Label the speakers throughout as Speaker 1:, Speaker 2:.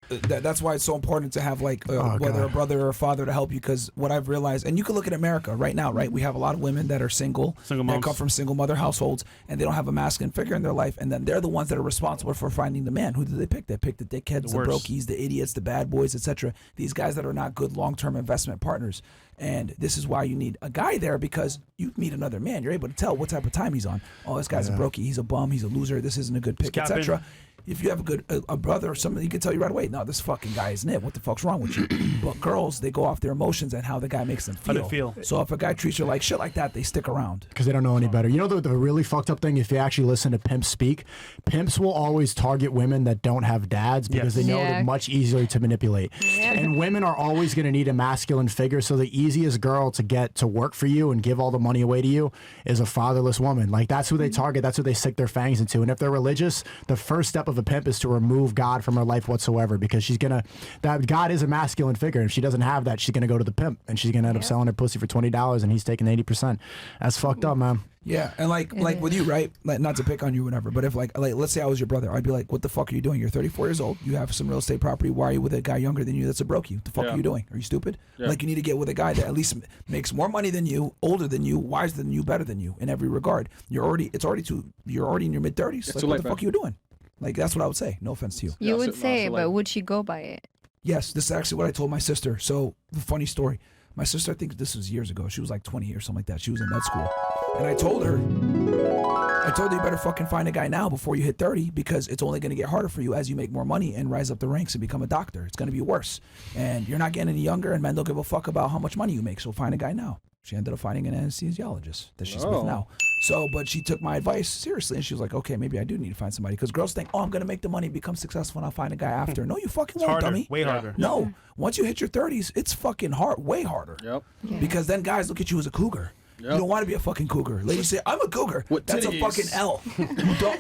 Speaker 1: that's why it's so important to have like whether a brother or a father to help you. Because what I've realized, and you can look at America right now, right? We have a lot of women that are single that come from single mother households, and they don't have a masculine figure in their life, and then they're the ones that are responsible for finding the man. Who do they pick? They pick the dickheads, the brokies, the idiots, the bad boys, etc. These guys that are not good long-term investment partners. And this is why you need a guy there, because you meet another man, you're able to tell what type of time he's on. Oh, this guy's a brokey, he's a bum, he's a loser, this isn't a good pick, etc. If you have a brother or somebody, he can tell you right away, no, this fucking guy isn't it. What the fuck's wrong with you? But girls, they go off their emotions and how the guy makes them feel.
Speaker 2: How they feel.
Speaker 1: So if a guy treats you like shit like that, they stick around.
Speaker 3: Because they don't know any better. You know the really fucked up thing, if you actually listen to pimps speak, pimps will always target women that don't have dads because they know they're much easier to manipulate. And women are always going to need a masculine figure, so the easiest girl to get to work for you and give all the money away to you is a fatherless woman. Like, that's who they target, that's who they stick their fangs into. And if they're religious, the first step of a pimp is to remove God from her life whatsoever, because that God is a masculine figure. If she doesn't have that, she's gonna go to the pimp, and she's gonna end up selling her pussy for $20, and he's taking 80%. That's fucked up, man.
Speaker 1: Yeah, and like with you, right? Like, not to pick on you, or whatever, but if like let's say I was your brother, I'd be like, what the fuck are you doing? You're 34 years old. You have some real estate property. Why are you with a guy younger than you that's a brokey? What the fuck are you doing? Are you stupid? Like, you need to get with a guy that at least makes more money than you, older than you, wiser than you, better than you in every regard. You're already in your mid 30s. Like, what the fuck are you doing? Like, that's what I would say. No offense to you.
Speaker 4: You would say, but would she go by it?
Speaker 1: Yes, this is actually what I told my sister. So, the funny story. My sister, I think this was years ago. She was like 20 or something like that. She was in med school. And I told her, you better fucking find a guy now before you hit 30, because it's only going to get harder for you as you make more money and rise up the ranks and become a doctor. It's going to be worse. And you're not getting any younger, and men don't give a fuck about how much money you make. So find a guy now. She ended up finding an anesthesiologist that she's with now. So, but she took my advice seriously, and she was like, okay, maybe I do need to find somebody. Because girls think, oh, I'm going to make the money, become successful, and I'll find a guy after. No, you fucking won't, dummy.
Speaker 2: Way harder.
Speaker 1: No. Once you hit your 30s, it's fucking hard, way harder. Because then guys look at you as a cougar. You don't want to be a fucking cougar. Ladies say, I'm a cougar. That's a fucking L.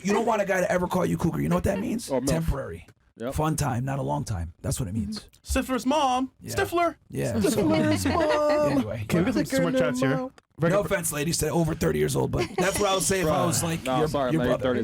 Speaker 1: You don't want a guy to ever call you cougar. You know what that means? Temporary. Fun time, not a long time. That's what it means.
Speaker 2: Stifler's mom. Stifler.
Speaker 1: Yeah.
Speaker 3: Stifler's mom.
Speaker 1: Anyway.
Speaker 2: Can we get some more chats here?
Speaker 1: No offense, ladies, to over 30 years old, but that's what I would say if I was like your brother.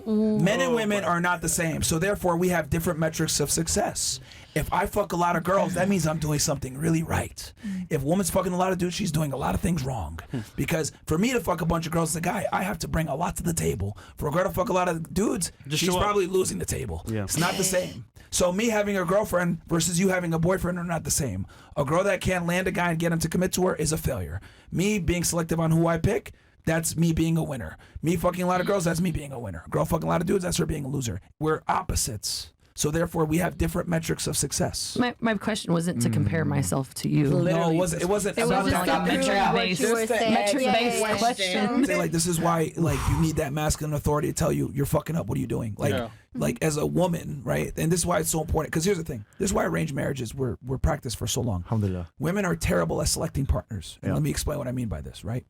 Speaker 1: Men and women are not the same, so therefore we have different metrics of success. If I fuck a lot of girls, that means I'm doing something really right. If a woman's fucking a lot of dudes, she's doing a lot of things wrong. Because for me to fuck a bunch of girls as a guy, I have to bring a lot to the table. For a girl to fuck a lot of dudes, she's probably losing the table. It's not the same. So me having a girlfriend versus you having a boyfriend are not the same. A girl that can't land a guy and get him to commit to her is a failure. Me being selective on who I pick, that's me being a winner. Me fucking a lot of girls, that's me being a winner. A girl fucking a lot of dudes, that's her being a loser. We're opposites. So therefore, we have different metrics of success.
Speaker 5: My question wasn't to compare myself to you.
Speaker 1: No, it wasn't. It wasn't about
Speaker 5: just
Speaker 1: that.
Speaker 5: Metric-based question.
Speaker 1: Say, like, this is why, like, you need that masculine authority to tell you you're fucking up. What are you doing? Like, like as a woman, right? And this is why it's so important. Because here's the thing. This is why arranged marriages were practiced for so long.
Speaker 3: Alhamdulillah.
Speaker 1: Women are terrible at selecting partners. And let me explain what I mean by this, right?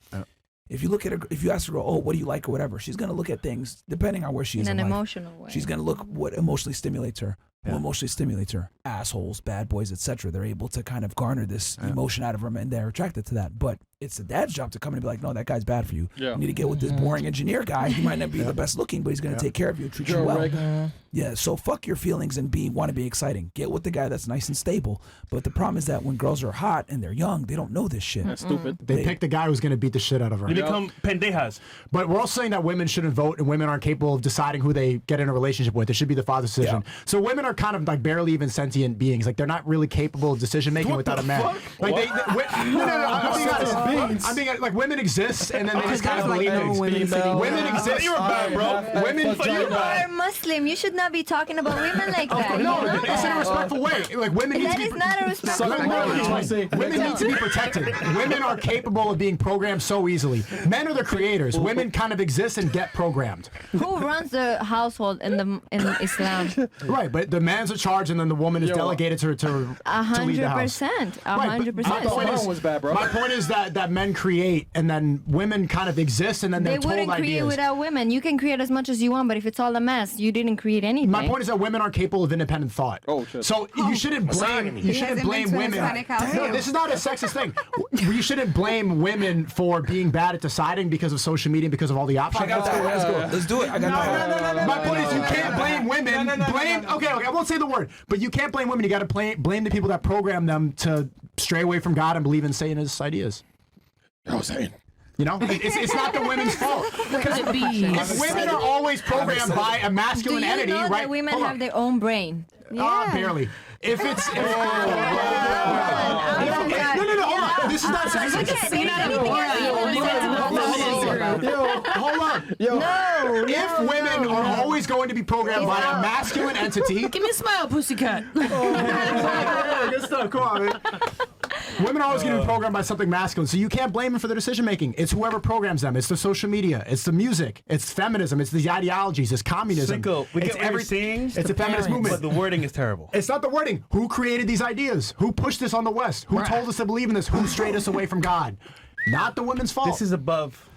Speaker 1: If you look at if you ask her, oh, what do you like or whatever, she's gonna look at things depending on where she is in
Speaker 4: an
Speaker 1: life.
Speaker 4: Emotional way.
Speaker 1: She's gonna look what emotionally stimulates her. Who emotionally stimulates her? Assholes, bad boys, etc. They're able to kind of garner this emotion out of them, and they're attracted to that. But it's the dad's job to come in and be like, no, that guy's bad for you. You need to get with this boring engineer guy. He might not be the best looking, but he's gonna take care of you and treat you well. Yeah, so fuck your feelings and want to be exciting. Get with the guy that's nice and stable. But the problem is that when girls are hot and they're young, they don't know this shit.
Speaker 6: That's stupid.
Speaker 3: They pick the guy who's going to beat the shit out of her.
Speaker 2: They become pendejas.
Speaker 3: But we're also saying that women shouldn't vote and women aren't capable of deciding who they get in a relationship with. It should be the father's decision. So women are kind of like barely even sentient beings. Like, they're not really capable of decision making without a man. Like I'm being like, women exist and then they just kind of leave things. Women exist.
Speaker 2: You're bad, bro.
Speaker 3: Women.
Speaker 4: You are Muslim. You should not be talking about women like that.
Speaker 3: No, it's in a respectful way. Like, women need
Speaker 4: that
Speaker 3: to be.
Speaker 4: is not a respectful way.
Speaker 3: Women need to be protected. Women are capable of being programmed so easily. Men are the creators. Women kind of exist and get programmed.
Speaker 4: Who runs the household in Islam?
Speaker 3: Right, but the man's in charge and then the woman is delegated to lead the house.
Speaker 4: 100%. 100%.
Speaker 3: My point is that that men create, and then women kind of exist, and then they're
Speaker 4: They
Speaker 3: told
Speaker 4: wouldn't create
Speaker 3: ideas.
Speaker 4: without women. You can create as much as you want, but if it's all a mess, you didn't create anything.
Speaker 3: My point is that women aren't capable of independent thought.
Speaker 6: Oh, shit.
Speaker 3: So you shouldn't blame women. No, this is not a sexist thing. You shouldn't blame women for being bad at deciding because of social media, because of all the options.
Speaker 1: Let's do it. I got
Speaker 3: No. My point is you can't blame women. Okay, I won't say the word, but you can't blame women. You got to blame the people that program them to stray away from God and believe in Satanist ideas. You know, it's not the women's fault. Because if women are always programmed by a masculine entity,
Speaker 4: know
Speaker 3: right?
Speaker 4: that women have their own brain?
Speaker 3: Barely. If it's no, hold on. This is not sexist. Hold on.
Speaker 4: No.
Speaker 3: If women are always going to be programmed by a masculine entity,
Speaker 5: Give me a smile, pussycat.
Speaker 3: good stuff. Come on, man. Women are always going to be programmed by something masculine, so you can't blame them for their decision making. It's whoever programs them. It's the social media. It's the music. It's feminism. It's the ideologies. It's communism.
Speaker 2: It's everything.
Speaker 3: It's a feminist movement.
Speaker 2: But the wording is terrible.
Speaker 3: It's not the wording. Who created these ideas? Who pushed this on the West? Who told us to believe in this? Who strayed us away from God? Not the women's fault.
Speaker 2: This is above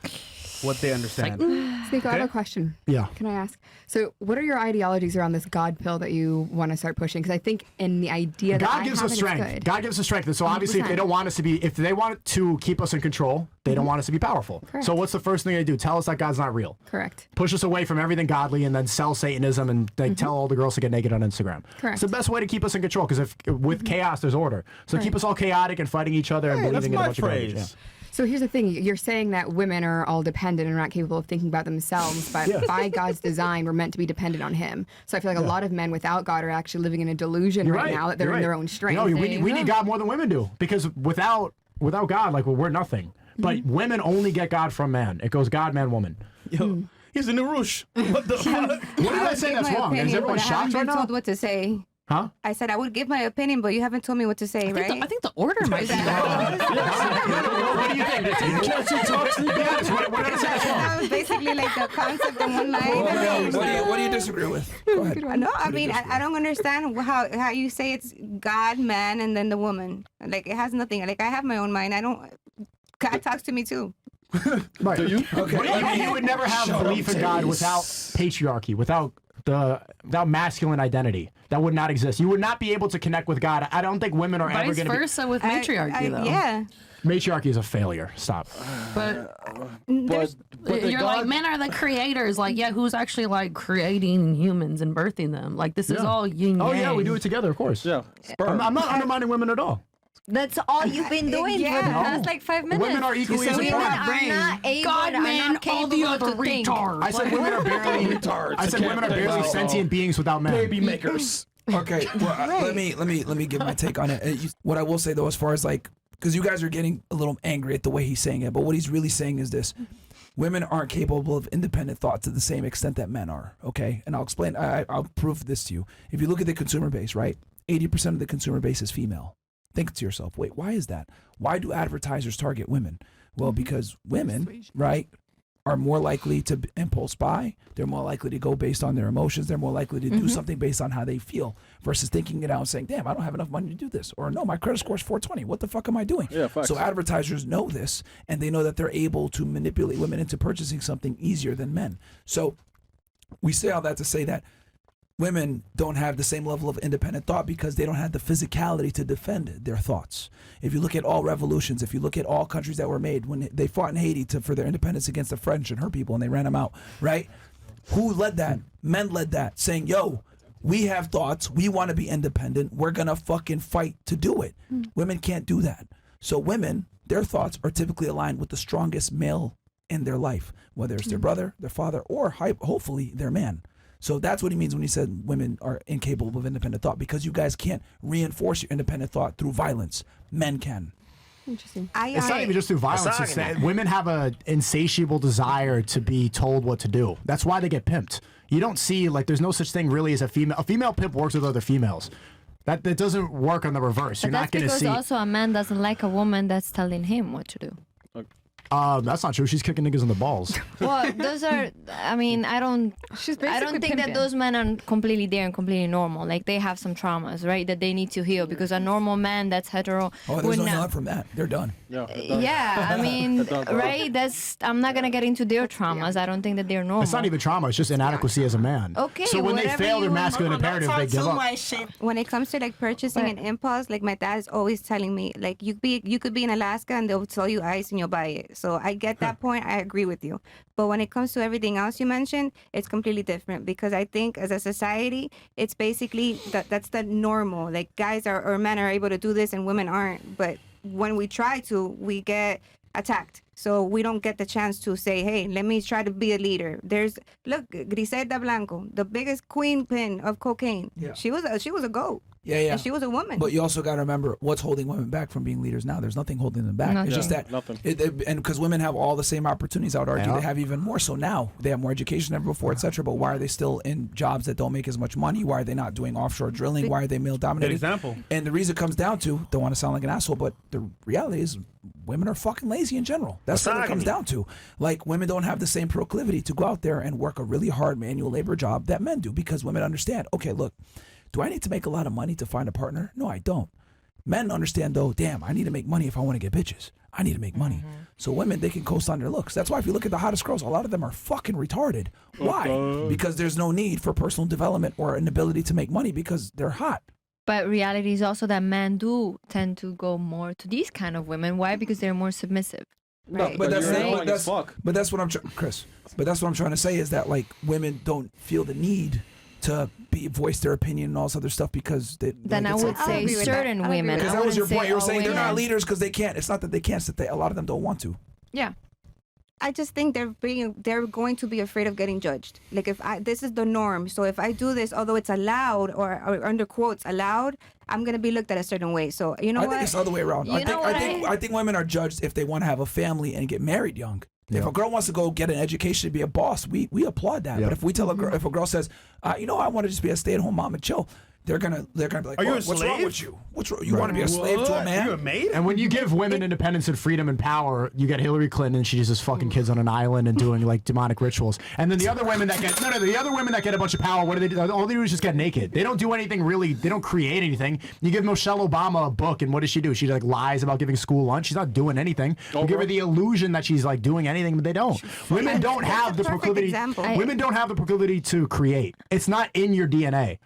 Speaker 2: what they understand.
Speaker 7: Sneako, I have a question.
Speaker 3: Yeah.
Speaker 7: Can I ask? So, what are your ideologies around this God pill that you want to start pushing? Because I think in the idea that
Speaker 3: God
Speaker 7: I
Speaker 3: gives
Speaker 7: have
Speaker 3: us
Speaker 7: it,
Speaker 3: strength.
Speaker 7: it's good.
Speaker 3: God gives us strength. And so obviously if they
Speaker 7: 100%.
Speaker 3: don't want us to be, if they want to keep us in control, they don't want us to be powerful.
Speaker 7: Correct.
Speaker 3: So what's the first thing they do? Tell us that God's not real.
Speaker 7: Correct.
Speaker 3: Push us away from everything godly and then sell Satanism and they tell all the girls to get naked on Instagram.
Speaker 7: Correct.
Speaker 3: It's the best way to keep us in control because if with chaos there's order. So keep us all chaotic and fighting each other and
Speaker 2: Hey, that's
Speaker 3: believing in a
Speaker 2: my
Speaker 3: bunch of garbage.
Speaker 2: phrase.
Speaker 7: So here's the thing: you're saying that women are all dependent and are not capable of thinking about themselves, but by God's design, we're meant to be dependent on Him. So I feel like a lot of men without God are actually living in a delusion
Speaker 3: You're
Speaker 7: right now that they're
Speaker 3: You're
Speaker 7: in their
Speaker 3: right.
Speaker 7: own strength.
Speaker 3: No, we need God more than women do because without God, like we're nothing. But women only get God from man. It goes God, man, woman.
Speaker 2: Yo, here's the new Roosh. What the fuck?
Speaker 3: What did I say that's wrong? Is everyone shocked right now?
Speaker 8: told what to say.
Speaker 3: Huh?
Speaker 8: I said I would give my opinion, but you haven't told me what to say, right?
Speaker 5: I think the order might be wrong.
Speaker 3: What do you think? What did I say that's wrong?
Speaker 8: That was basically like the concept in one line.
Speaker 1: What do you disagree with? Go ahead.
Speaker 8: No, I mean, I don't understand how you say it's God, man, and then the woman. Like, it has nothing. Like, I have my own mind. God talks to me, too.
Speaker 3: Right. Do you?
Speaker 1: Okay.
Speaker 3: But you would never have belief in God without patriarchy, without masculine identity. That would not exist. You would not be able to connect with God. I don't think women are ever
Speaker 5: Vice
Speaker 3: going to be.
Speaker 5: versa with matriarchy, though.
Speaker 8: Yeah.
Speaker 3: Matriarchy is a failure. Stop.
Speaker 5: But
Speaker 6: But
Speaker 5: you're like, men are the creators. Like, yeah, who's actually like creating humans and birthing them? Like, this is all yin yang.
Speaker 3: Oh yeah, we do it together, of course.
Speaker 6: yeah,
Speaker 3: I'm not undermining women at all.
Speaker 4: That's all you've been doing for the past like 5 minutes.
Speaker 3: Women are equally as
Speaker 4: women
Speaker 3: important.
Speaker 4: are not able,
Speaker 5: God,
Speaker 4: are
Speaker 5: man,
Speaker 4: not
Speaker 5: all the
Speaker 4: capable
Speaker 5: other
Speaker 4: to think.
Speaker 5: retards.
Speaker 3: I said women are barely. I said women are barely sentient beings without men.
Speaker 1: Baby makers. Okay, well, let me give my take on it. What I will say though, as far as like, because you guys are getting a little angry at the way he's saying it, but what he's really saying is this: women aren't capable of independent thought to the same extent that men are. Okay, and I'll explain. I'll prove this to you. If you look at the consumer base, right, 80% of the consumer base is female. Think to yourself, wait, why is that? Why do advertisers target women? Well, because women, right, are more likely to impulse buy. They're more likely to go based on their emotions. They're more likely to do something based on how they feel versus thinking it out and saying, damn, I don't have enough money to do this. Or no, my credit score is 420. What the fuck am I doing?
Speaker 6: Yeah, facts.
Speaker 1: So advertisers know this, and they know that they're able to manipulate women into purchasing something easier than men. So we say all that to say that women don't have the same level of independent thought because they don't have the physicality to defend their thoughts. If you look at all revolutions, if you look at all countries that were made, when they fought in Haiti for their independence against the French and her people and they ran them out, right? Who led that? Men led that, saying, yo, we have thoughts, we want to be independent, we're going to fucking fight to do it. Women can't do that. So women, their thoughts are typically aligned with the strongest male in their life, whether it's their brother, their father, or hopefully their man. So that's what he means when he said women are incapable of independent thought, because you guys can't reinforce your independent thought through violence. Men can.
Speaker 7: Interesting.
Speaker 3: It's not even just through violence. It's that women have an insatiable desire to be told what to do. That's why they get pimped. You don't see, like, there's no such thing really as a female. A female pimp works with other females. That doesn't work on the reverse.
Speaker 4: But
Speaker 3: You're not
Speaker 4: that's
Speaker 3: going to
Speaker 4: because
Speaker 3: see.
Speaker 4: also a man doesn't like a woman that's telling him what to do.
Speaker 3: That's not true. She's kicking niggas in the balls.
Speaker 4: Well, those are. I mean, I don't think that those men are completely there and completely normal. Like they have some traumas, right? That they need to heal because a normal man that's hetero.
Speaker 1: Oh, there's no healing from that. They're done.
Speaker 4: Yeah, I mean, right? I'm not gonna get into their traumas. I don't think that they're normal.
Speaker 3: It's not even trauma. It's just inadequacy as a man.
Speaker 4: Okay.
Speaker 3: So when they fail their masculine imperative, they give up.
Speaker 8: When it comes to like purchasing an impulse, like my dad is always telling me, like you could be in Alaska and they'll sell you ice and you'll buy it. So I get that point. I agree with you. But when it comes to everything else you mentioned, it's completely different because I think as a society, it's basically that's the normal. Like guys or men are able to do this and women aren't. But when we try to, we get attacked. So we don't get the chance to say, hey, let me try to be a leader. Look, Griselda Blanco, the biggest queen pin of cocaine. Yeah. She was a goat.
Speaker 1: Yeah.
Speaker 8: And she was a woman.
Speaker 1: But you also got to remember what's holding women back from being leaders now. There's nothing holding them back.
Speaker 4: Nothing.
Speaker 1: It's just that, and because women have all the same opportunities, I would argue they have even more so now. They have more education than ever before, etc. But why are they still in jobs that don't make as much money? Why are they not doing offshore drilling? Why are they male dominated?
Speaker 2: Good example.
Speaker 1: And the reason comes down to, don't want to sound like an asshole, but the reality is women are fucking lazy in general. That's what it comes down to. Like women don't have the same proclivity to go out there and work a really hard manual labor job that men do because women understand, okay, look, do I need to make a lot of money to find a partner? No, I don't. Men understand though, damn, I need to make money if I want to get bitches. I need to make money. So women, they can coast on their looks. That's why if you look at the hottest girls, a lot of them are fucking retarded. Why? Because there's no need for personal development or an ability to make money because they're hot.
Speaker 4: But reality is also that men do tend to go more to these kind of women. Why? Because they're more submissive.
Speaker 1: Right. No, but that's what I'm Chris. But that's what I'm trying to say is that like women don't feel the need to voice their opinion and all this other stuff because
Speaker 4: then I would say certain women.
Speaker 1: Because that was your point. You were saying they're not
Speaker 4: women.
Speaker 1: leaders because they can't. It's not that they can't. It's that a lot of them don't want to.
Speaker 4: Yeah.
Speaker 8: I just think they're going to be afraid of getting judged. Like this is the norm. So if I do this, although it's allowed or under quotes allowed, I'm gonna be looked at a certain way. So you know what?
Speaker 1: I think it's the other way around. I think women are judged if they want to have a family and get married young. If a girl wants to go get an education to be a boss, we applaud that. But if we tell a girl, if a girl says, I want to just be a stay-at-home mom and chill, they're gonna be like, what's wrong with you? You want to be a slave to a man?
Speaker 2: You're a maid?
Speaker 3: And when you give women independence and freedom and power, you get Hillary Clinton and she's just fucking kids on an island and doing like demonic rituals. And then the other women that get the other women that get a bunch of power, what do they do? All they do is just get naked. They don't do anything really. They don't create anything. You give Michelle Obama a book, and what does she do? She like lies about giving school lunch. She's not doing anything. You give her the illusion that she's like doing anything, but they don't. Women don't have the proclivity. Women don't have the proclivity to create. It's not in your DNA.